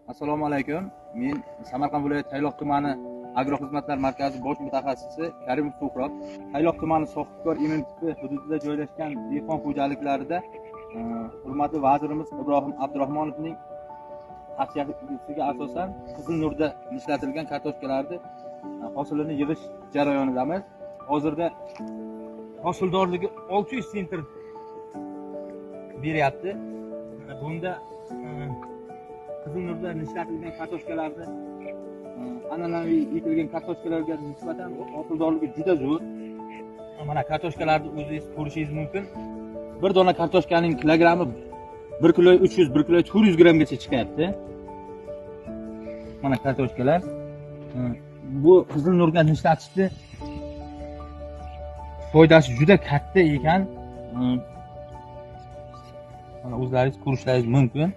Assalomu alaykum. Men Samarqand viloyati Tayloq tumani Agroxizmatlar markazi bosh mutaxassisi Karimov Suhrob. Tayloq tumani Sohibkor immunitipi hududida joylashgan dehqon xo'jaliklarida hurmatli vazirimiz Ibrohim Abdurahmonovning tavsiyasiga asosan Qizil Nurda ishlatilgan kartoshkalarni hosilini yig'ish jarayonidamiz. Hozirda hosildorligi 600 sentr beryapti. Bunda Qizil Nurda ishlatilgan kartoshkalarni an'anaviy ekilgan kartoshkalarga nisbatan hosildorligi juda zo'r. Mana kartoshkalarni o'zingiz ko'rishingiz mumkin. Bir dona kartoshkaning kilogrammi 1 kilo 300, 1 kilo 400 grammgacha chiqyapti. Mana kartoshkalar. Bu Qizil Nurga ishlatishni foydasi juda katta ekan. Mana o'zlaringiz ko'rishlaringiz mumkin.